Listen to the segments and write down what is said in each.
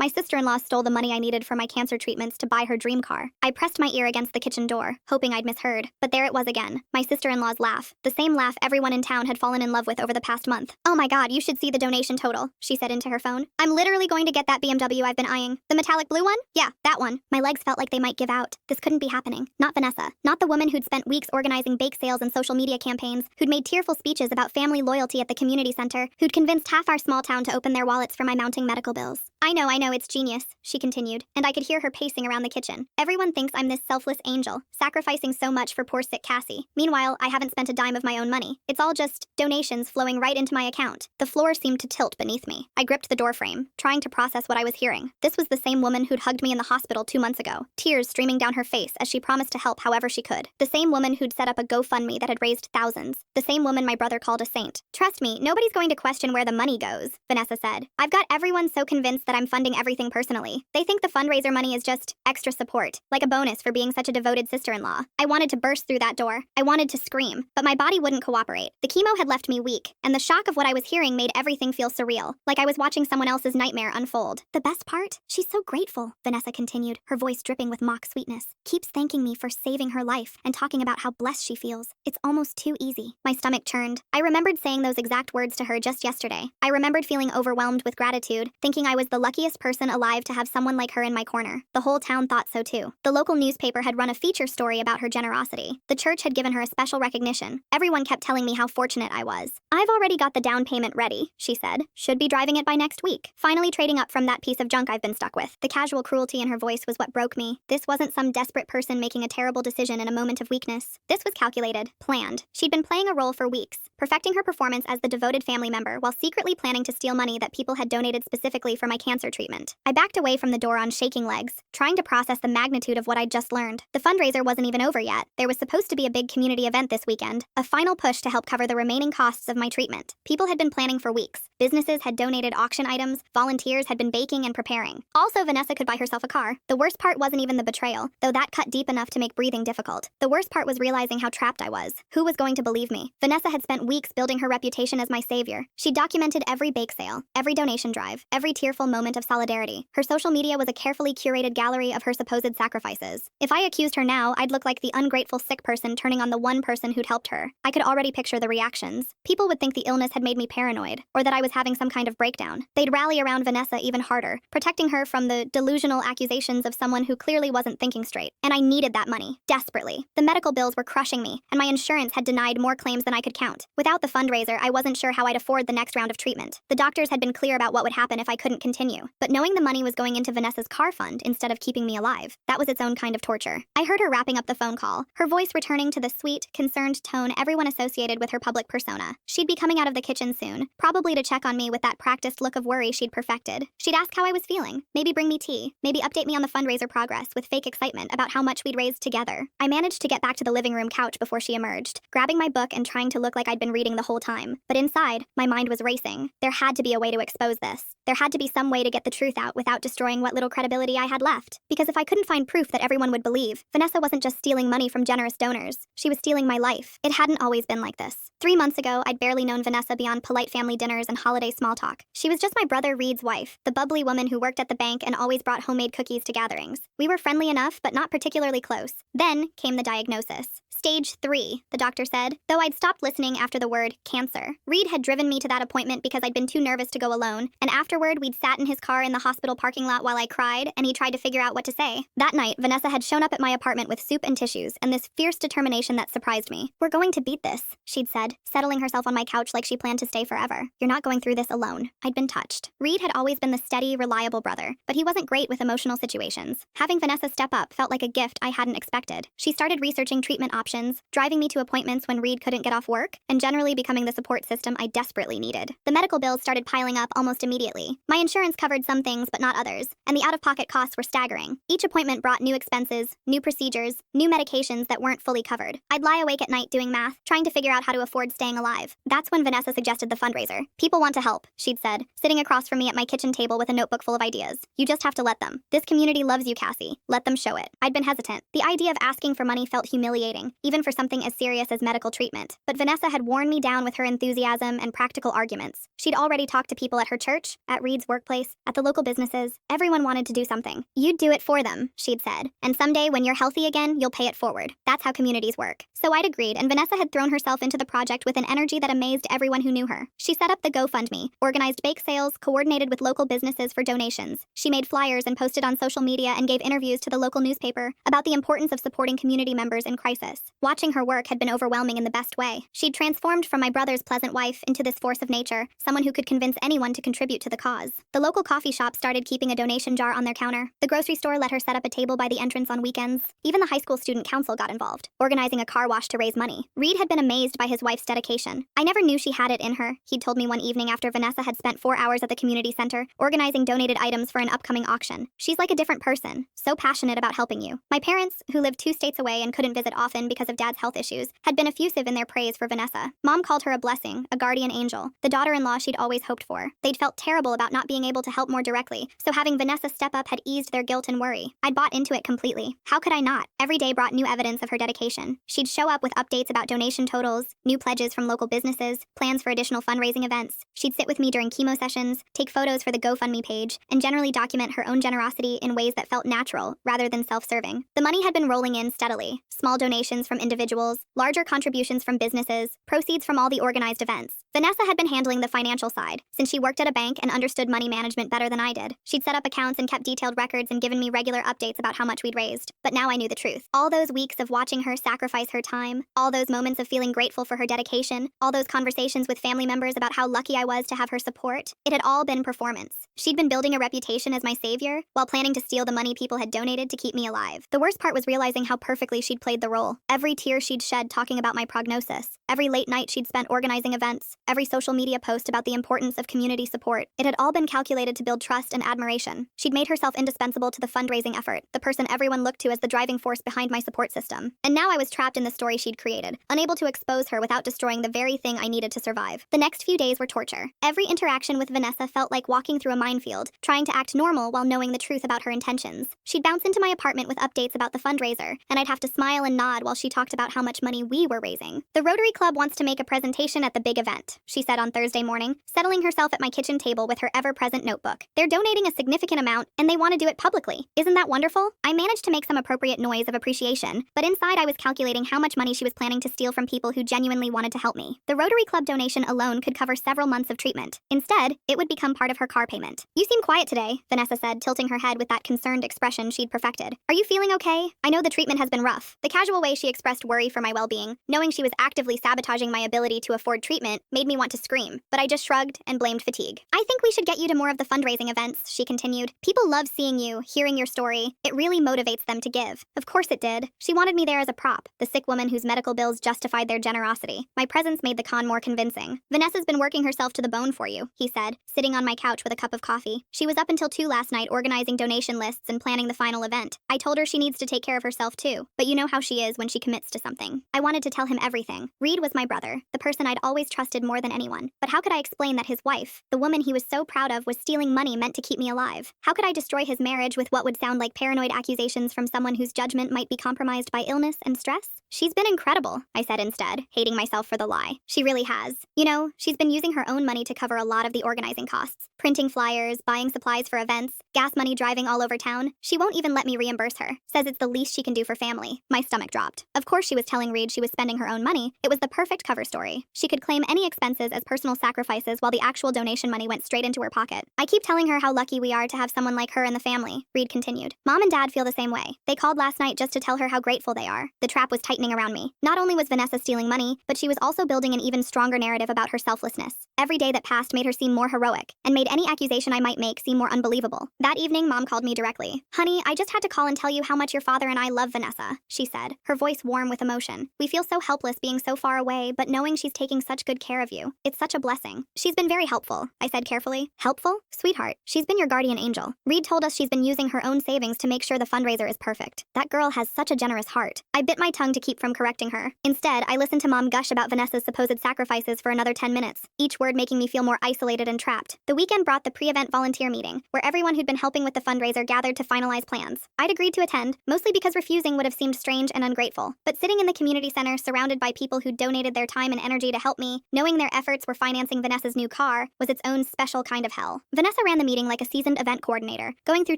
My sister-in-law stole the money I needed for my cancer treatments to buy her dream car. I pressed my ear against the kitchen door, hoping I'd misheard. But there it was again, my sister-in-law's laugh. The same laugh everyone in town had fallen in love with over the past month. "Oh my god, you should see the donation total," she said into her phone. "I'm literally going to get that BMW I've been eyeing. The metallic blue one? Yeah, that one." My legs felt like they might give out. This couldn't be happening. Not Vanessa. Not the woman who'd spent weeks organizing bake sales and social media campaigns, who'd made tearful speeches about family loyalty at the community center, who'd convinced half our small town to open their wallets for my mounting medical bills. I know, it's genius," she continued, and I could hear her pacing around the kitchen. "Everyone thinks I'm this selfless angel, sacrificing so much for poor sick Cassie. Meanwhile, I haven't spent a dime of my own money. It's all just donations flowing right into my account." The floor seemed to tilt beneath me. I gripped the doorframe, trying to process what I was hearing. This was the same woman who'd hugged me in the hospital 2 months ago, tears streaming down her face as she promised to help however she could. The same woman who'd set up a GoFundMe that had raised thousands. The same woman my brother called a saint. "Trust me, nobody's going to question where the money goes," Vanessa said. "I've got everyone so convinced that I'm funding everything personally. They think the fundraiser money is just extra support, like a bonus for being such a devoted sister-in-law." I wanted to burst through that door. I wanted to scream, but my body wouldn't cooperate. The chemo had left me weak, and the shock of what I was hearing made everything feel surreal, like I was watching someone else's nightmare unfold. "The best part? She's so grateful," Vanessa continued, her voice dripping with mock sweetness. "Keeps thanking me for saving her life and talking about how blessed she feels. It's almost too easy." My stomach churned. I remembered saying those exact words to her just yesterday. I remembered feeling overwhelmed with gratitude, thinking I was the luckiest person alive to have someone like her in my corner. The whole town thought so too. The local newspaper had run a feature story about her generosity. The church had given her a special recognition. Everyone kept telling me how fortunate I was. "I've already got the down payment ready," she said. "Should be driving it by next week. Finally trading up from that piece of junk I've been stuck with." The casual cruelty in her voice was what broke me. This wasn't some desperate person making a terrible decision in a moment of weakness. This was calculated, planned. She'd been playing a role for weeks, perfecting her performance as the devoted family member while secretly planning to steal money that people had donated specifically for my cancer treatment. I backed away from the door on shaking legs, trying to process the magnitude of what I'd just learned. The fundraiser wasn't even over yet. There was supposed to be a big community event this weekend, a final push to help cover the remaining costs of my treatment. People had been planning for weeks. Businesses had donated auction items, volunteers had been baking and preparing. Also, Vanessa could buy herself a car. The worst part wasn't even the betrayal, though that cut deep enough to make breathing difficult. The worst part was realizing how trapped I was. Who was going to believe me? Vanessa had spent weeks building her reputation as my savior. She documented every bake sale, every donation drive, every tearful moment of solidarity. Her social media was a carefully curated gallery of her supposed sacrifices. If I accused her now, I'd look like the ungrateful sick person turning on the one person who'd helped her. I could already picture the reactions. People would think the illness had made me paranoid, or that I was having some kind of breakdown. They'd rally around Vanessa even harder, protecting her from the delusional accusations of someone who clearly wasn't thinking straight. And I needed that money, desperately. The medical bills were crushing me, and my insurance had denied more claims than I could count. Without the fundraiser, I wasn't sure how I'd afford the next round of treatment. The doctors had been clear about what would happen if I couldn't continue, but knowing the money was going into Vanessa's car fund instead of keeping me alive, that was its own kind of torture. I heard her wrapping up the phone call, her voice returning to the sweet, concerned tone everyone associated with her public persona. She'd be coming out of the kitchen soon, probably to check on me with that practiced look of worry she'd perfected. She'd ask how I was feeling, maybe bring me tea, maybe update me on the fundraiser progress with fake excitement about how much we'd raised together. I managed to get back to the living room couch before she emerged, grabbing my book and trying to look like I'd been reading the whole time. But inside, my mind was racing. There had to be a way to expose this. There had to be some way to get the truth out without destroying what little credibility I had left. Because if I couldn't find proof that everyone would believe, Vanessa wasn't just stealing money from generous donors. She was stealing my life. It hadn't always been like this. 3 months ago, I'd barely known Vanessa beyond polite family dinners and holiday small talk. She was just my brother Reed's wife, the bubbly woman who worked at the bank and always brought homemade cookies to gatherings. We were friendly enough, but not particularly close. Then came the diagnosis. Stage 3, the doctor said, though I'd stopped listening after the word cancer. Reed had driven me to that appointment because I'd been too nervous to go alone, and afterward we'd sat in his car in the hospital parking lot while I cried, and he tried to figure out what to say. That night, Vanessa had shown up at my apartment with soup and tissues, and this fierce determination that surprised me. "We're going to beat this," she'd said, settling herself on my couch like she planned to stay forever. "You're not going through this alone." I'd been touched. Reed had always been the steady, reliable brother, but he wasn't great with emotional situations. Having Vanessa step up felt like a gift I hadn't expected. She started researching treatment options, driving me to appointments when Reed couldn't get off work, and generally becoming the support system I desperately needed. The medical bills started piling up almost immediately. My insurance covered some things but not others, and the out-of-pocket costs were staggering. Each appointment brought new expenses, new procedures, new medications that weren't fully covered. I'd lie awake at night doing math, trying to figure out how to afford staying alive. That's when Vanessa suggested the fundraiser. "People want to help," she'd said, sitting across from me at my kitchen table with a notebook full of ideas. "You just have to let them. This community loves you, Cassie. Let them show it." I'd been hesitant. The idea of asking for money felt humiliating, even for something as serious as medical treatment. But Vanessa had worn me down with her enthusiasm and practical arguments. She'd already talked to people at her church, at Reed's workplace, at the local businesses. Everyone wanted to do something. You'd do it for them, she'd said. And someday, when you're healthy again, you'll pay it forward. That's how communities work. So I'd agreed, and Vanessa had thrown herself into the project with an energy that amazed everyone who knew her. She set up the GoFundMe, organized bake sales, coordinated with local businesses for donations. She made flyers and posted on social media and gave interviews to the local newspaper about the importance of supporting community members in crisis. Watching her work had been overwhelming in the best way. She'd transformed from my brother's pleasant wife into this force of nature, someone who could convince anyone to contribute to the cause. The local coffee shop started keeping a donation jar on their counter. The grocery store let her set up a table by the entrance on weekends. Even the high school student council got involved, organizing a car wash to raise money. Reed had been amazed by his wife's dedication. I never knew she had it in her, he'd told me one evening after Vanessa had spent 4 hours at the community center, organizing donated items for an upcoming auction. She's like a different person, so passionate about helping you. My parents, who lived 2 states away and couldn't visit often because of Dad's health issues, had been effusive in their praise for Vanessa. Mom called her a blessing, a guardian angel, the daughter-in-law she'd always hoped for. They'd felt terrible about not being able to help more directly, so having Vanessa step up had eased their guilt and worry. I'd bought into it completely. How could I not? Every day brought new evidence of her dedication. She'd show up with updates about donation totals, new pledges from local businesses, plans for additional fundraising events. She'd sit with me during chemo sessions, take photos for the GoFundMe page, and generally document her own generosity in ways that felt natural rather than self-serving. The money had been rolling in steadily. Small donations from individuals, larger contributions from businesses, proceeds from all the organized events. Vanessa had been handling the financial side, since she worked at a bank and understood money management better than I did. She'd set up accounts and kept detailed records and given me regular updates about how much we'd raised. But now I knew the truth. All those weeks of watching her sacrifice her time, all those moments of feeling grateful for her dedication, all those conversations with family members about how lucky I was to have her support, it had all been performance. She'd been building a reputation as my savior, while planning to steal the money people had donated to keep me alive. The worst part was realizing how perfectly she'd played the role. Every tear she'd shed talking about my prognosis, every late night she'd spent organizing events, every social media post about the importance of community support. It had all been calculated to build trust and admiration. She'd made herself indispensable to the fundraising effort, the person everyone looked to as the driving force behind my support system. And now I was trapped in the story she'd created, unable to expose her without destroying the very thing I needed to survive. The next few days were torture. Every interaction with Vanessa felt like walking through a minefield, trying to act normal while knowing the truth about her intentions. She'd bounce into my apartment with updates about the fundraiser, and I'd have to smile and nod while she talked about how much money we were raising. The Rotary Club wants to make a presentation at the big event, she said on Thursday morning, settling herself at my kitchen table with her ever-present notebook. They're donating a significant amount, and they want to do it publicly. Isn't that wonderful? I managed to make some appropriate noise of appreciation, but inside I was calculating how much money she was planning to steal from people who genuinely wanted to help me. The Rotary Club donation alone could cover several months of treatment. Instead, it would become part of her car payment. You seem quiet today, Vanessa said, tilting her head with that concerned expression she'd perfected. Are you feeling okay? I know the treatment has been rough. The casual way she expressed worry for my well-being, knowing she was actively sabotaging my ability to afford treatment, made me want to scream, but I just shrugged and blamed fatigue. I think we should get you to more of the fundraising events, she continued. People love seeing you, hearing your story. It really motivates them to give. Of course it did. She wanted me there as a prop, the sick woman whose medical bills justified their generosity. My presence made the con more convincing. Vanessa's been working herself to the bone for you, he said, sitting on my couch with a cup of coffee. She was up until 2 last night organizing donation lists and planning the final event. I told her she needs to take care of herself too, but you know how she is when she commits to something. I wanted to tell him everything. Reed was my brother, the person I'd always trusted more than anyone. But how could I explain that his wife, the woman he was so proud of, was stealing money meant to keep me alive? How could I destroy his marriage with what would sound like paranoid accusations from someone whose judgment might be compromised by illness and stress? She's been incredible, I said instead, hating myself for the lie. She really has. You know, she's been using her own money to cover a lot of the organizing costs. Printing flyers, buying supplies for events, gas money driving all over town. She won't even let me reimburse her. Says it's the least she can do for family. My stomach dropped. Of course she was telling Reed she was spending her own money. It was the perfect cover story. She could claim any expenses as personal sacrifices while the actual donation money went straight into her pocket. I keep telling her how lucky we are to have someone like her in the family, Reed continued. Mom and Dad feel the same way. They called last night just to tell her how grateful they are. The trap was tightening around me. Not only was Vanessa stealing money, but she was also building an even stronger narrative about her selflessness. Every day that passed made her seem more heroic, and made any accusation I might make seem more unbelievable. That evening, Mom called me directly. Honey, I just had to call and tell you how much your father and I love Vanessa, she said, her voice warm with emotion. We feel so helpless being so far away, but knowing she's taking such good care of you. you. It's such a blessing. She's been very helpful, I said carefully. Helpful? Sweetheart, she's been your guardian angel. Reed told us she's been using her own savings to make sure the fundraiser is perfect. That girl has such a generous heart. I bit my tongue to keep from correcting her. Instead, I listened to Mom gush about Vanessa's supposed sacrifices for another 10 minutes, each word making me feel more isolated and trapped. The weekend brought the pre-event volunteer meeting, where everyone who'd been helping with the fundraiser gathered to finalize plans. I'd agreed to attend, mostly because refusing would have seemed strange and ungrateful. But sitting in the community center surrounded by people who donated their time and energy to help me, knowing their efforts were financing Vanessa's new car, was its own special kind of hell. Vanessa ran the meeting like a seasoned event coordinator, going through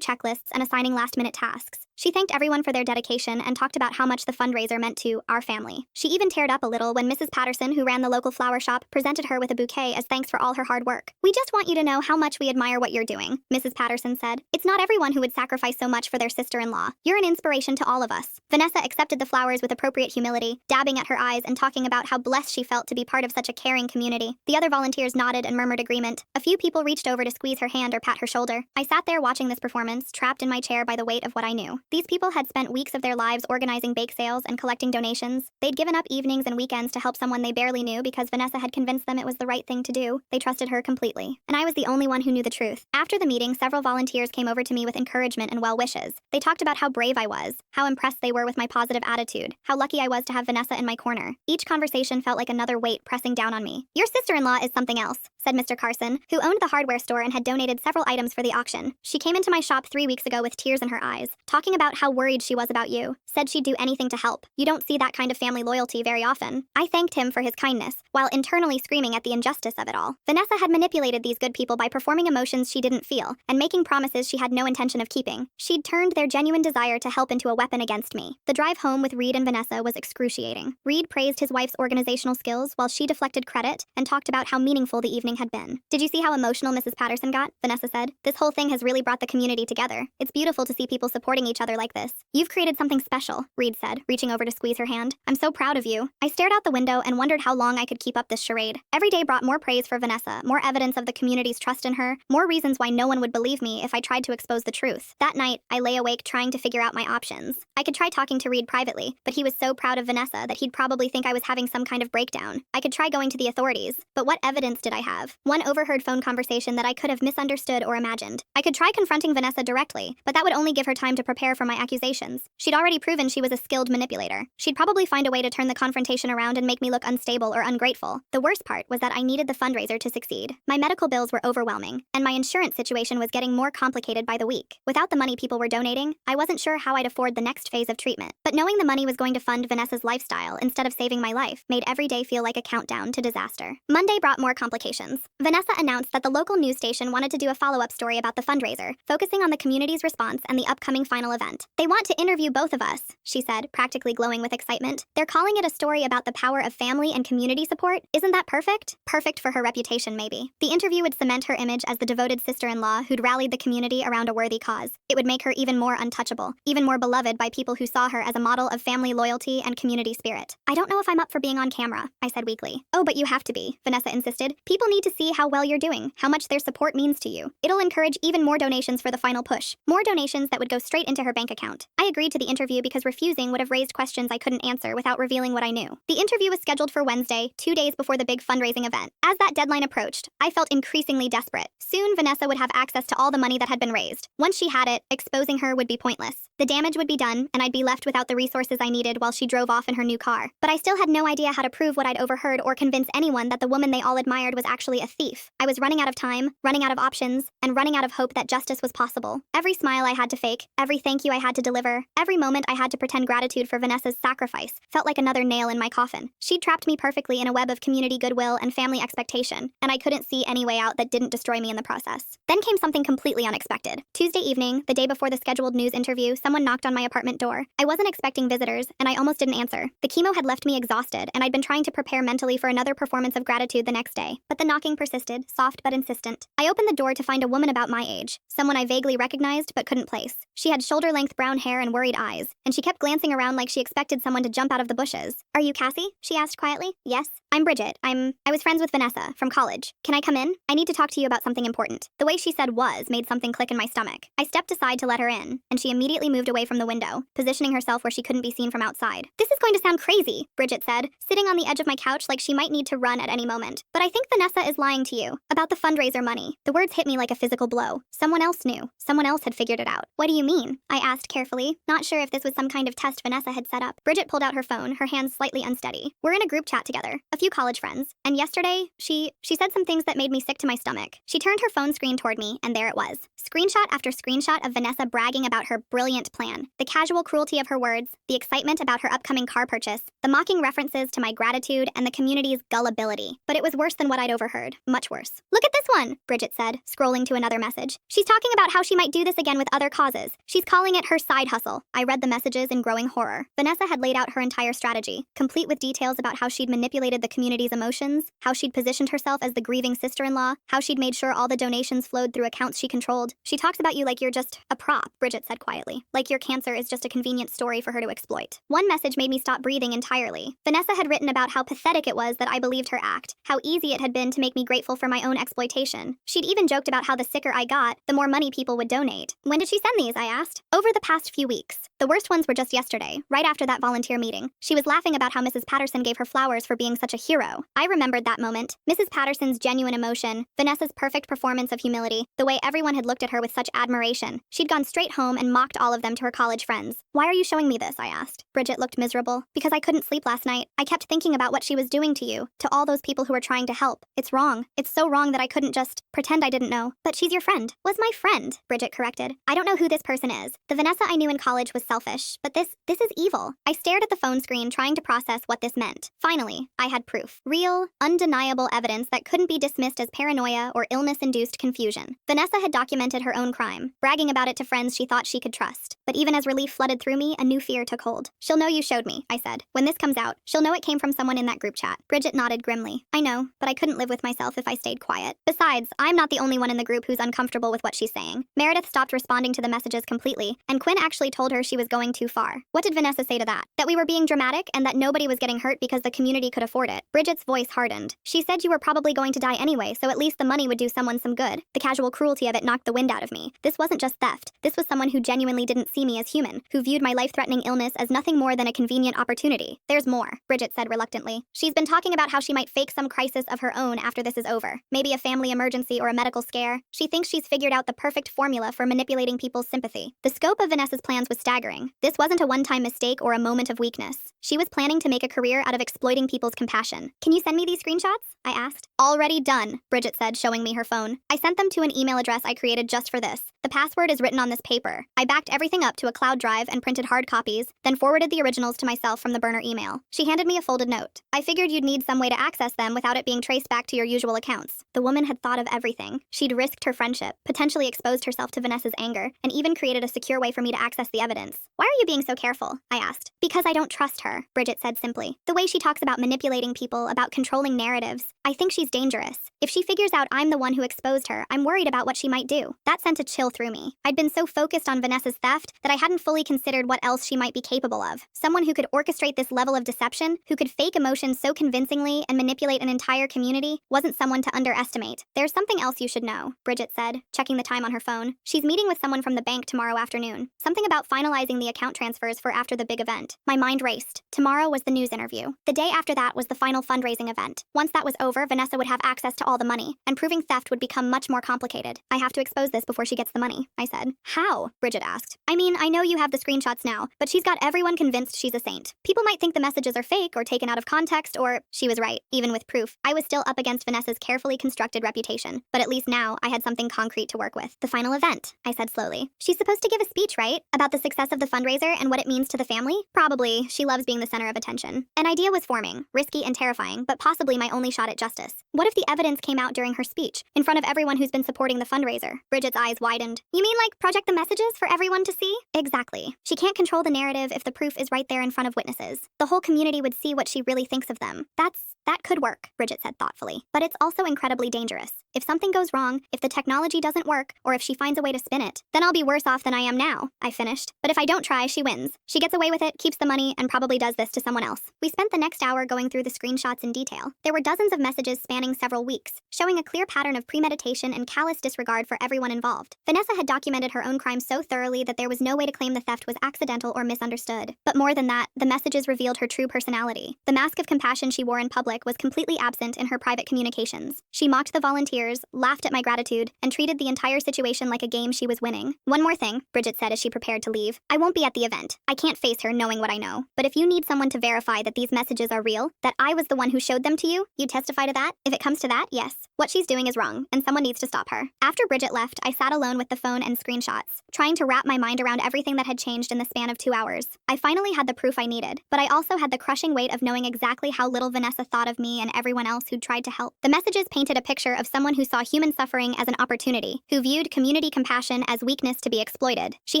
checklists and assigning last-minute tasks. She thanked everyone for their dedication and talked about how much the fundraiser meant to our family. She even teared up a little when Mrs. Patterson, who ran the local flower shop, presented her with a bouquet as thanks for all her hard work. "We just want you to know how much we admire what you're doing," Mrs. Patterson said. "It's not everyone who would sacrifice so much for their sister-in-law. You're an inspiration to all of us." Vanessa accepted the flowers with appropriate humility, dabbing at her eyes and talking about how blessed she felt to be part of such a caring community. The other volunteers nodded and murmured agreement. A few people reached over to squeeze her hand or pat her shoulder. I sat there watching this performance, trapped in my chair by the weight of what I knew. These people had spent weeks of their lives organizing bake sales and collecting donations. They'd given up evenings and weekends to help someone they barely knew because Vanessa had convinced them it was the right thing to do. They trusted her completely. And I was the only one who knew the truth. After the meeting, several volunteers came over to me with encouragement and well wishes. They talked about how brave I was, how impressed they were with my positive attitude, how lucky I was to have Vanessa in my corner. Each conversation felt like another weight pressing down on me. "Your sister-in-law is something else," said Mr. Carson, who owned the hardware store and had donated several items for the auction. "She came into my shop 3 weeks ago with tears in her eyes, talking about how worried she was about you. Said she'd do anything to help. You don't see that kind of family loyalty very often." I thanked him for his kindness, while internally screaming at the injustice of it all. Vanessa had manipulated these good people by performing emotions she didn't feel, and making promises she had no intention of keeping. She'd turned their genuine desire to help into a weapon against me. The drive home with Reed and Vanessa was excruciating. Reed praised his wife's organizational skills, while she deflected credit and talked about how meaningful the evening had been. "Did you see how emotional Mrs. Patterson got?" Vanessa said. "This whole thing has really brought the community together. It's beautiful to see people supporting each other like this." "You've created something special," Reed said, reaching over to squeeze her hand. "I'm so proud of you." I stared out the window and wondered how long I could keep up this charade. Every day brought more praise for Vanessa, more evidence of the community's trust in her, more reasons why no one would believe me if I tried to expose the truth. That night, I lay awake trying to figure out my options. I could try talking to Reed privately, but he was so proud of Vanessa that he'd probably think I was having some kind of breakdown. I could try going to the authorities, but what evidence did I have? One overheard phone conversation that I could have misunderstood or imagined. I could try confronting Vanessa directly, but that would only give her time to prepare for my accusations. She'd already proven she was a skilled manipulator. She'd probably find a way to turn the confrontation around and make me look unstable or ungrateful. The worst part was that I needed the fundraiser to succeed. My medical bills were overwhelming, and my insurance situation was getting more complicated by the week. Without the money people were donating, I wasn't sure how I'd afford the next phase of treatment. But knowing the money was going to fund Vanessa's lifestyle instead of saving my life made every day feel like a countdown to disaster. Monday brought more complications. Vanessa announced that the local news station wanted to do a follow-up story about the fundraiser, focusing on the community's response and the upcoming final event. "They want to interview both of us," she said, practically glowing with excitement. "They're calling it a story about the power of family and community support. Isn't that perfect?" Perfect for her reputation, maybe. The interview would cement her image as the devoted sister-in-law who'd rallied the community around a worthy cause. It would make her even more untouchable, even more beloved by people who saw her as a model of family loyalty and community spirit. "I don't know if I'm up for being on camera," I said weakly. "Oh, but you have to be," Vanessa insisted. "People need to see how well you're doing, how much their support means to you. It'll encourage even more donations for the final push. More donations that would go straight into her bank account." I agreed to the interview because refusing would have raised questions I couldn't answer without revealing what I knew. The interview was scheduled for Wednesday, 2 days before the big fundraising event. As that deadline approached, I felt increasingly desperate. Soon, Vanessa would have access to all the money that had been raised. Once she had it, exposing her would be pointless. The damage would be done, and I'd be left without the resources I needed while she drove off in her new car. But I still had no idea how to prove what I'd overheard or convince anyone that the woman they all admired was actually a thief. I was running out of time, running out of options, and running out of hope that justice was possible. Every smile I had to fake, every thank you I had to deliver, every moment I had to pretend gratitude for Vanessa's sacrifice felt like another nail in my coffin. She'd trapped me perfectly in a web of community goodwill and family expectation, and I couldn't see any way out that didn't destroy me in the process. Then came something completely unexpected. Tuesday evening, the day before the scheduled news interview, someone knocked on my apartment door. I wasn't expecting visitors, and I almost didn't answer. The chemo had left me exhausted, and I'd been trying to prepare mentally for another performance of gratitude the next day. But the knocking persisted, soft but insistent. I opened the door to find a woman about my age, someone I vaguely recognized but couldn't place. She had shoulder-length brown hair and worried eyes, and she kept glancing around like she expected someone to jump out of the bushes. "Are you Cassie?" she asked quietly. "Yes. I'm Bridget. I was friends with Vanessa, from college. Can I come in? I need to talk to you about something important." The way she said "was" made something click in my stomach. I stepped aside to let her in, and she immediately moved away from the window, positioning herself where she couldn't be seen from outside. This is going to sound crazy, Bridget said, sitting on the edge of my couch like she might need to run at any moment. But I think Vanessa is lying to you about the fundraiser money. The words hit me like a physical blow. Someone else knew. Someone else had figured it out. What do you mean? I asked carefully, not sure if this was some kind of test Vanessa had set up. Bridget pulled out her phone, her hands slightly unsteady. We're in a group chat together, a few college friends, and yesterday, she said some things that made me sick to my stomach. She turned her phone screen toward me, and there it was. Screenshot after screenshot of Vanessa bragging about her brilliant plan, the casual cruelty of her words, the excitement about her upcoming car purchase, the mocking references to my gratitude, and the community's gullibility. But it was worse than what I'd overheard. Much worse. Look at this one, Bridget said, scrolling to another message. She's talking about how she might do this again with other causes. She's calling it her side hustle. I read the messages in growing horror. Vanessa had laid out her entire strategy, complete with details about how she'd manipulated the community's emotions, how she'd positioned herself as the grieving sister-in-law, how she'd made sure all the donations flowed through accounts she controlled. She talks about you like you're just a prop, Bridget said quietly. Like your cancer is just a convenient story for her to exploit. One message made me stop breathing entirely. Vanessa had written about how pathetic it was that I believed her act, how easy it had been to make me grateful for my own exploitation. She'd even joked about how the sicker I got, the more money people would donate. When did she send these? I asked. Over the past few weeks. The worst ones were just yesterday, right after that volunteer meeting. She was laughing about how Mrs. Patterson gave her flowers for being such a hero. I remembered that moment. Mrs. Patterson's genuine emotion, Vanessa's perfect performance of humility, the way everyone had looked at her with such admiration. She'd gone straight home and mocked all of them to her college friends. Why are you showing me this? I asked. Bridget looked miserable. Because I couldn't sleep last night. I kept thinking about what she was doing to you, to all those people who were trying to help. It's wrong. It's so wrong that I couldn't just pretend I didn't know. But she's your friend. Was my friend, Bridget corrected. I don't know who this person is. The Vanessa I knew in college was selfish, but this is evil. I stared at the phone screen trying to process what this meant. Finally, I had proof. Real, undeniable evidence that couldn't be dismissed as paranoia or illness-induced confusion. Vanessa had documented her own crime, bragging about it to friends she thought she could trust. But even as relief flooded through me, a new fear took hold. She'll know you showed me, I said. When this comes out, she'll know it came from someone in that group chat. Bridget nodded grimly. I know, but I couldn't live with myself if I stayed quiet. Besides, I'm not the only one in the group who's uncomfortable with what she's saying. Meredith stopped responding to the messages completely, and Quinn actually told her she was going too far. What did Vanessa say to that? That we were being dramatic and that nobody was getting hurt because the community could afford it. Bridget's voice hardened. She said you were probably going to die anyway, so at least the money would do someone some good. The casual cruelty of it knocked the wind out of me. This wasn't just theft. This was someone who genuinely didn't see me as human, who viewed my life-threatening illness as nothing more than a convenient opportunity. There's more, Bridget said reluctantly. She's been talking about how she might fake some crisis of her own after this is over. Maybe a family emergency or a medical scare. She thinks she's figured out the perfect formula for manipulating people's sympathy. The scope of Vanessa's plans was staggering. This wasn't a one-time mistake or a moment of weakness. She was planning to make a career out of exploiting people's compassion. Can you send me these screenshots? I asked. Already done, Bridget said, showing me her phone. I sent them to an email address I created just for this. The password is written on this paper. I backed everything up to a cloud drive and printed hard copies, then forwarded the originals to myself from the burner email. She handed me a folded note. I figured you'd need some way to access them without it being traced back to your usual accounts. The woman had thought of everything. She'd risked her friendship, potentially exposed herself to Vanessa's anger, and even created a secure way for me to access the evidence. Why are you being so careful? I asked. Because I don't trust her, Bridget said simply. The way she talks about manipulating people, about controlling narratives, I think she's dangerous. If she figures out I'm the one who exposed her, I'm worried about what she might do. That sent a chill through me. I'd been so focused on Vanessa's theft that I hadn't fully considered what else she might be capable of. Someone who could orchestrate this level of deception, who could fake emotions so convincingly and manipulate an entire community, wasn't someone to underestimate. There's something else you should know, Bridget said, checking the time on her phone. She's meeting with someone from the bank tomorrow afternoon. Something about finalizing the account transfers for after the big event. My mind raced. Tomorrow was the news interview. The day after that was the final fundraising event. Once that was over, Vanessa would have access to all the money, and proving theft would become much more complicated. I have to expose this before she gets the money, I said. How? Bridget asked. I mean, I know you have the screenshots now, but she's got everyone convinced she's a saint. People might think the messages are fake or taken out of context or... She was right. Even with proof, I was still up against Vanessa's carefully constructed reputation. But at least now, I had something concrete to work with. The final event, I said slowly. She's supposed to give a speech, right? About the success of the fundraiser and what it means to the family? Probably. She loves being the center of attention. An idea was forming, risky and terrifying, but possibly my only shot at justice. What if the evidence came out during her speech, in front of everyone who's been supporting the fundraiser? Bridget's eyes widened. You mean like project the messages for everyone to see? Exactly. She can't control the narrative if the proof is right there in front of witnesses. The whole community would see what she really thinks of them. That could work, Bridget said thoughtfully. But it's also incredibly dangerous. If something goes wrong, if the technology doesn't work, or if she finds a way to spin it, then I'll be worse off than I am now, I finished. But if I don't try, she wins. She gets away with it, keeps the money, and probably does this to someone else. We spent the next hour going through the screenshots in detail. There were dozens of messages spanning several weeks, showing a clear pattern of premeditation and callous disregard for everyone involved. Vanessa had documented her own crimes so thoroughly that there was no way to claim the theft was accidental or misunderstood. But more than that, the messages revealed her true personality. The mask of compassion she wore in public was completely absent in her private communications. She mocked the volunteers, laughed at my gratitude, and treated the entire situation like a game she was winning. One more thing, Bridget said as she prepared to leave. I won't be at the event. I can't face her knowing what I know. But if you need someone to verify that these messages are real, that I was the one who showed them to you, you testify to that? If it comes to that, yes. What she's doing is wrong, and someone needs to stop her. After Bridget left, I sat alone with the phone and screenshots, trying to wrap my mind around everything that had changed in the span of 2 hours. I finally had the proof I needed, but I also had the crushing weight of knowing exactly how little Vanessa thought of me and everyone else who'd tried to help. The messages painted a picture of someone who saw human suffering as an opportunity, who viewed community compassion as weakness to be exploited. She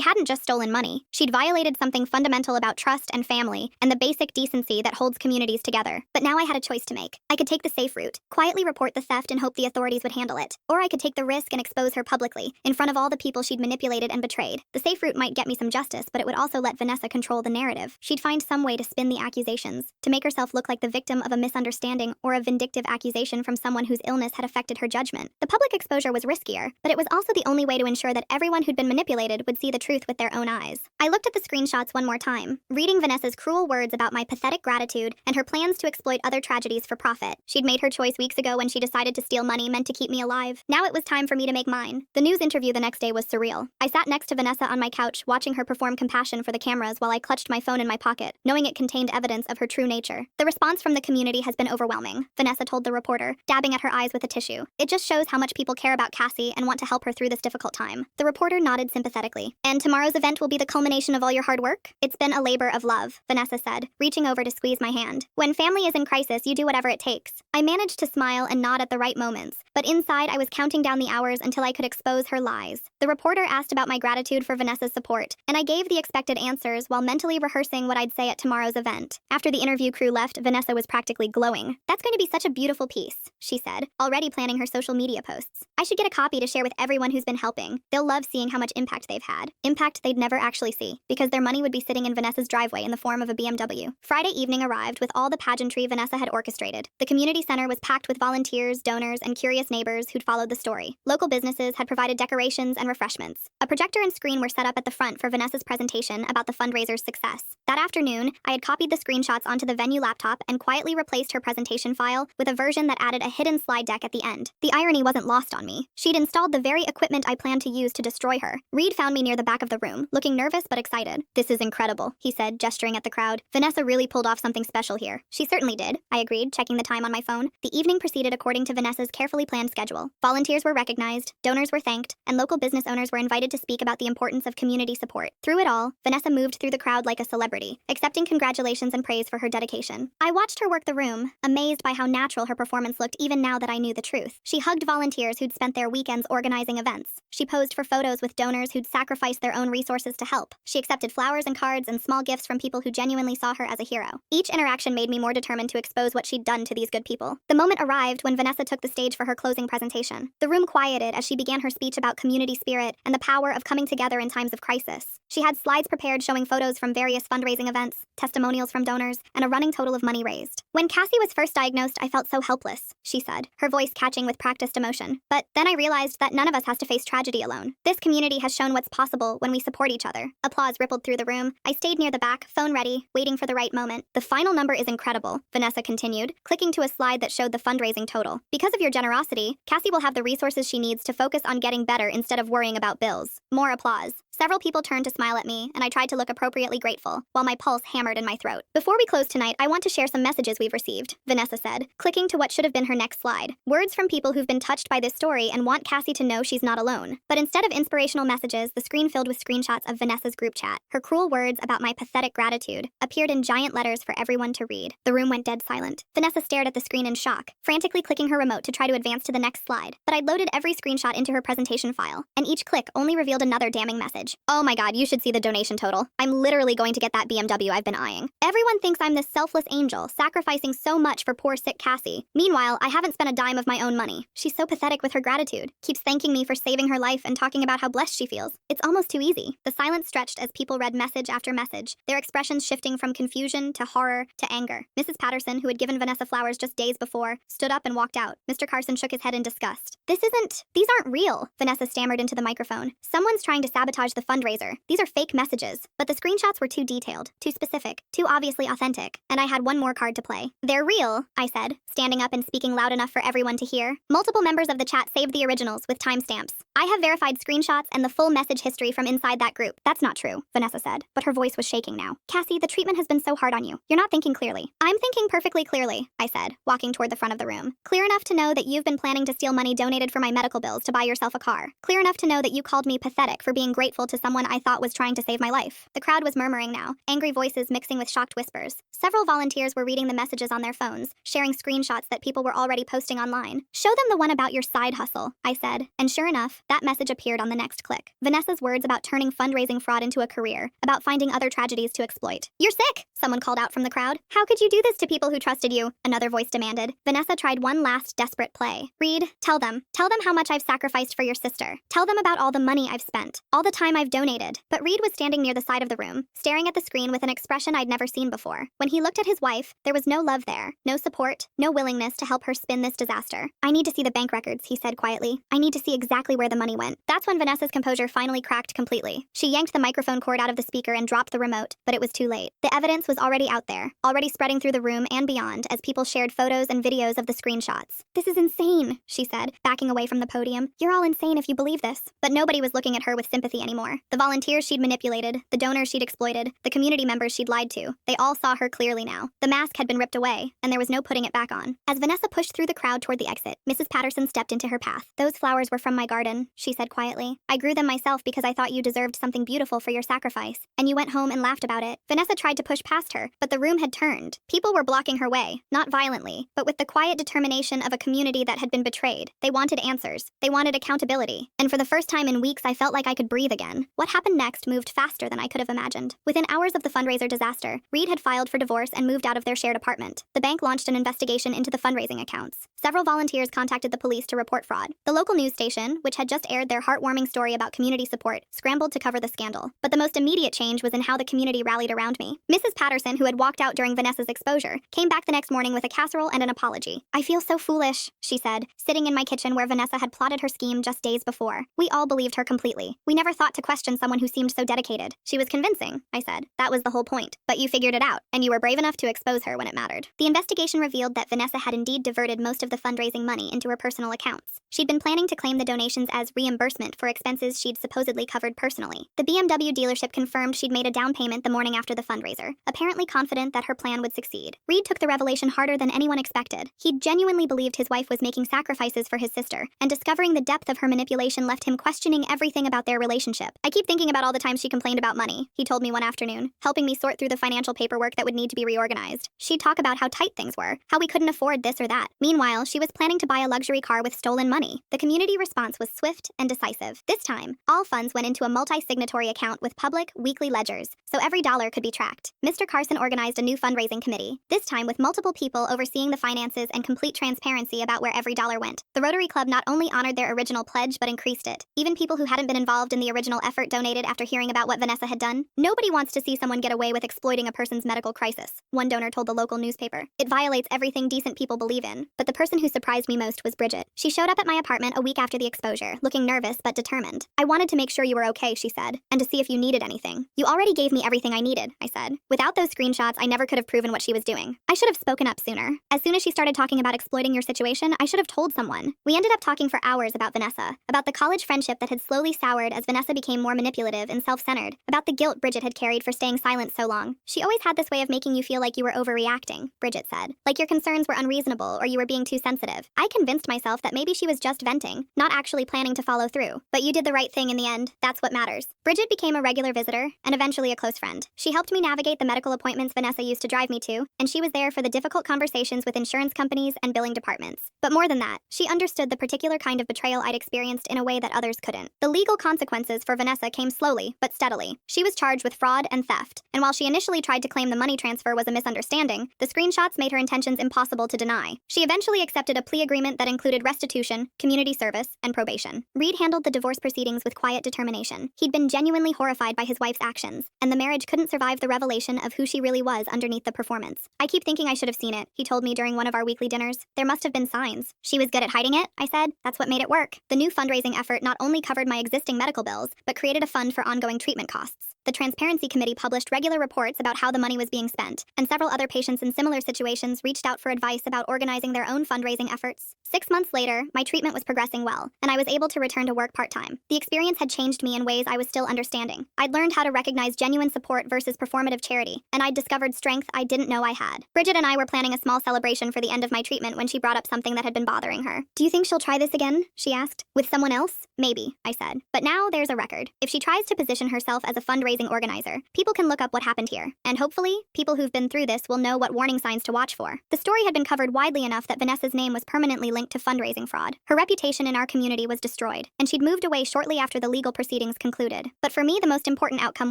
hadn't just stolen money. She'd violated something fundamental about trust and family, and the basic decency that holds communities together. But now I had a choice to make. I could take the safe route, quietly report the theft and hope the authorities would handle it. Or I could take the risk and expose her publicly, in front of all the people she'd manipulated and betrayed. The safe route might get me some justice, but it would also let Vanessa control the narrative. She'd find some way to spin the accusations, to make herself look like the victim of a misunderstanding or a vindictive accusation from someone whose illness had affected her judgment. The public exposure was riskier, but it was also the only way to ensure that everyone who'd been manipulated would see the truth with their own eyes. I looked at the screenshots one more time, reading Vanessa's cruel words about my pathetic gratitude and her plans to exploit other tragedies for profit. She'd made her choice weeks ago when she decided to steal money meant to keep me alive. Now it was time for me to make mine. The news interview the next day was surreal. I sat next to Vanessa on my couch, watching her perform compassion for the cameras while I clutched my phone in my pocket, knowing it contained evidence of her true nature. The response from the community has been overwhelming, Vanessa told the reporter, dabbing at her eyes with a tissue. It just shows how much people care about Cassie and want to help her through this difficult time. The reporter nodded sympathetically. And tomorrow's event will be the culmination of all your hard work? It's been a labor of love, Vanessa said, reaching over to squeeze my hand. When family is in crisis, you do whatever it takes. I managed to smile and nod at the right moments, but inside I was counting down the hours until I could expose her lies. The reporter asked about my gratitude for Vanessa's support, and I gave the expected answers while mentally rehearsing what I'd say at tomorrow's event. After the interview crew left, Vanessa was practically glowing. That's going to be such a beautiful piece, she said, already planning her social media posts. I should get a copy to share with everyone who's been helping. They'll love seeing how much impact they've had. Impact they'd never actually see, because their money would be sitting in Vanessa's driveway in the form of a BMW. Friday evening arrived with all the pageantry Vanessa had orchestrated. The community center was packed with volunteers, donors, and curious neighbors who'd followed the story. Local businesses had provided decorations and refreshments. A projector and screen were set up at the front for Vanessa's presentation about the fundraiser's success. That afternoon, I had copied the screenshots onto the venue laptop and quietly replaced her presentation file with a version that added a hidden slide deck at the end. The irony wasn't lost on me. She'd installed the very equipment I planned to use to destroy her. Reed found me near the back of the room, looking nervous but excited. "This is incredible," he said, gesturing at the crowd. "Vanessa really pulled off something special here." "She certainly did," I agreed, checking the time on my phone. The evening proceeded according to Vanessa's carefully planned schedule. Volunteers were recognized, donors were thanked, and local business owners were invited to speak about the importance of community support. Through it all, Vanessa moved through the crowd like a celebrity, accepting congratulations and praise for her dedication. I watched her work the room, amazed by how natural her performance looked even now that I knew the truth. She hugged volunteers who'd spent their weekends organizing events. She posed for photos with donors who'd sacrificed their own resources to help. She accepted flowers and cards and small gifts from people who genuinely saw her as a hero. Each interaction made me more determined to expose what she'd done to these good people. The moment arrived when Vanessa took the stage for her closing presentation. The room quieted as she began her speech about community spirit and the power of coming together in times of crisis. She had slides prepared showing photos from various fundraising events, testimonials from donors, and a running total of money raised. "When Cassie was first diagnosed, I felt so helpless," she said, her voice catching with practiced emotion. "But then I realized that none of us has to face tragedy alone. This community has shown what's possible when we support each other." Applause rippled through the room. I stayed near the back, phone ready, waiting for the right moment. "The final number is incredible," Vanessa continued, clicking to a slide that showed the fundraising total. "Because of your generosity, Cassie will have the resources she needs to focus on getting better instead of worrying about bills." More applause. Several people turned to smile at me, and I tried to look appropriately grateful, while my pulse hammered in my throat. "Before we close tonight, I want to share some messages we've received," Vanessa said, clicking to what should have been her next slide. "Words from people who've been touched by this story and want Cassie to know she's not alone." But instead of inspirational messages, the screen filled with screenshots of Vanessa's group chat. Her cruel words about my pathetic gratitude appeared in giant letters for everyone to read. The room went dead silent. Vanessa stared at the screen in shock, frantically clicking her remote to try to advance to the next slide. But I'd loaded every screenshot into her presentation file, and each click only revealed another damning message. message. Oh my god, you should see the donation total. I'm literally going to get that BMW I've been eyeing. Everyone thinks I'm this selfless angel, sacrificing so much for poor sick Cassie. Meanwhile, I haven't spent a dime of my own money. She's so pathetic with her gratitude. Keeps thanking me for saving her life and talking about how blessed she feels. It's almost too easy. The silence stretched as people read message after message, their expressions shifting from confusion to horror to anger. Mrs. Patterson, who had given Vanessa flowers just days before, stood up and walked out. Mr. Carson shook his head in disgust. These aren't real, Vanessa stammered into the microphone. Someone's trying to sabotage the fundraiser. These are fake messages. But the screenshots were too detailed, too specific, too obviously authentic, and I had one more card to play. They're real, I said, standing up and speaking loud enough for everyone to hear. Multiple members of the chat saved the originals with timestamps. I have verified screenshots and the full message history from inside that group. That's not true, Vanessa said, but her voice was shaking now. Cassie, the treatment has been so hard on you. You're not thinking clearly. I'm thinking perfectly clearly, I said, walking toward the front of the room. Clear enough to know that you've been planning to steal money donated for my medical bills to buy yourself a car. Clear enough to know that you called me pathetic for being grateful to someone I thought was trying to save my life. The crowd was murmuring now, angry voices mixing with shocked whispers. Several volunteers were reading the messages on their phones, sharing screenshots that people were already posting online. Show them the one about your side hustle, I said, and sure enough, that message appeared on the next click. Vanessa's words about turning fundraising fraud into a career, about finding other tragedies to exploit. You're sick, someone called out from the crowd. How could you do this to people who trusted you? Another voice demanded. Vanessa tried one last desperate play. Reed, tell them how much I've sacrificed for your sister. Tell them about all the money I've spent, all the time I've donated. But Reed was standing near the side of the room, staring at the screen with an expression I'd never seen before. When he looked at his wife, there was no love there, no support, no willingness to help her spin this disaster. I need to see the bank records, he said quietly. I need to see exactly where the money went. That's when Vanessa's composure finally cracked completely. She yanked the microphone cord out of the speaker and dropped the remote, but it was too late. The evidence was already out there, already spreading through the room and beyond as people shared photos and videos of the screenshots. This is insane, she said, backing away from the podium. You're all insane if you believe this. But nobody was looking at her with sympathy anymore. The volunteers she'd manipulated, the donors she'd exploited, the community members she'd lied to, they all saw her clearly now. The mask had been ripped away, and there was no putting it back on. As Vanessa pushed through the crowd toward the exit, Mrs. Patterson stepped into her path. Those flowers were from my garden, she said quietly. I grew them myself because I thought you deserved something beautiful for your sacrifice, and you went home and laughed about it. Vanessa tried to push past her, but the room had turned. People were blocking her way, not violently, but with the quiet determination of a community that had been betrayed. They wanted answers. They wanted accountability. And for the first time in weeks, I felt like I could breathe again. What happened next moved faster than I could have imagined. Within hours of the fundraiser disaster, Reed had filed for divorce and moved out of their shared apartment. The bank launched an investigation into the fundraising accounts. Several volunteers contacted the police to report fraud. The local news station, which had just aired their heartwarming story about community support, scrambled to cover the scandal. But the most immediate change was in how the community rallied around me. Mrs. Patterson, who had walked out during Vanessa's exposure, came back the next morning with a casserole and an apology. I feel so foolish, she said, sitting in my kitchen where Vanessa had plotted her scheme just days before. We all believed her completely. We never thought to question someone who seemed so dedicated. She was convincing, I said. That was the whole point. But you figured it out, and you were brave enough to expose her when it mattered. The investigation revealed that Vanessa had indeed diverted most of the fundraising money into her personal accounts. She'd been planning to claim the donations as reimbursement for expenses she'd supposedly covered personally. The BMW dealership confirmed she'd made a down payment the morning after the fundraiser, apparently confident that her plan would succeed. Reed took the revelation harder than anyone expected. He genuinely believed his wife was making sacrifices for his sister, and discovering the depth of her manipulation left him questioning everything about their relationship. I keep thinking about all the times she complained about money, he told me one afternoon, helping me sort through the financial paperwork that would need to be reorganized. She'd talk about how tight things were, how we couldn't afford this or that. Meanwhile, she was planning to buy a luxury car with stolen money. The community response was swift and decisive. This time, all funds went into a multi-signatory account with public, weekly ledgers, so every dollar could be tracked. Mr. Carson organized a new fundraising committee, this time with multiple people overseeing the finances and complete transparency about where every dollar went. The Rotary Club not only honored their original pledge but increased it. Even people who hadn't been involved in the original effort donated after hearing about what Vanessa had done. Nobody wants to see someone get away with exploiting a person's medical crisis, one donor told the local newspaper. It violates everything decent people believe in. But the person who surprised me most was Bridget. She showed up at my apartment a week after the exposure, looking nervous but determined. I wanted to make sure you were okay, she said, and to see if you needed anything. You already gave me everything I needed, I said. Without those screenshots, I never could have proven what she was doing. I should have spoken up sooner. As soon as she started talking about exploiting your situation, I should have told someone. We ended up talking for hours about Vanessa, about the college friendship that had slowly soured as Vanessa became more manipulative and self-centered, about the guilt Bridget had carried for staying silent so long. She always had this way of making you feel like you were overreacting, Bridget said, like your concerns were unreasonable or you were being too sensitive. I convinced myself that maybe she was just venting, not actually planning planning to follow through. But you did the right thing in the end. That's what matters. Bridget became a regular visitor and eventually a close friend. She helped me navigate the medical appointments Vanessa used to drive me to, and she was there for the difficult conversations with insurance companies and billing departments. But more than that, she understood the particular kind of betrayal I'd experienced in a way that others couldn't. The legal consequences for Vanessa came slowly, but steadily. She was charged with fraud and theft, and while she initially tried to claim the money transfer was a misunderstanding, the screenshots made her intentions impossible to deny. She eventually accepted a plea agreement that included restitution, community service, and probation. Reed handled the divorce proceedings with quiet determination. He'd been genuinely horrified by his wife's actions, and the marriage couldn't survive the revelation of who she really was underneath the performance. I keep thinking I should have seen it, he told me during one of our weekly dinners. There must have been signs. She was good at hiding it, I said. That's what made it work. The new fundraising effort not only covered my existing medical bills, but created a fund for ongoing treatment costs. The Transparency Committee published regular reports about how the money was being spent, and several other patients in similar situations reached out for advice about organizing their own fundraising efforts. 6 months later, my treatment was progressing well, and I was able to return to work part-time. The experience had changed me in ways I was still understanding. I'd learned how to recognize genuine support versus performative charity, and I'd discovered strength I didn't know I had. Bridget and I were planning a small celebration for the end of my treatment when she brought up something that had been bothering her. "Do you think she'll try this again?" she asked. "With someone else?" "Maybe," I said. "But now there's a record. If she tries to position herself as a fundraising organizer, people can look up what happened here. And hopefully, people who've been through this will know what warning signs to watch for." The story had been covered widely enough that Vanessa's name was permanently linked to fundraising fraud. Her reputation in our community was destroyed, and she'd moved away shortly after the legal proceedings concluded. But for me, the most important outcome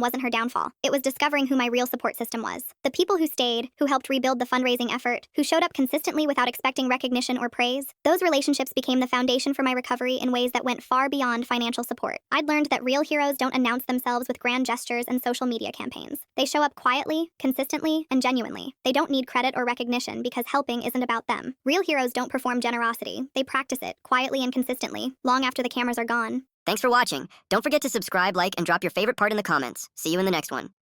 wasn't her downfall. It was discovering who my real support system was. The people who stayed, who helped rebuild the fundraising effort, who showed up consistently without expecting recognition or praise, those relationships became the foundation for my recovery in ways that went far beyond financial support. I'd learned that real heroes don't announce themselves with grand gestures and social media campaigns. They show up quietly, consistently, and genuinely. They don't need credit or recognition because helping isn't about them. Real heroes don't perform generosity. They practice it, quietly and consistently, long after the cameras are gone. Thanks for watching. Don't forget to subscribe, like, and drop your favorite part in the comments. See you in the next one.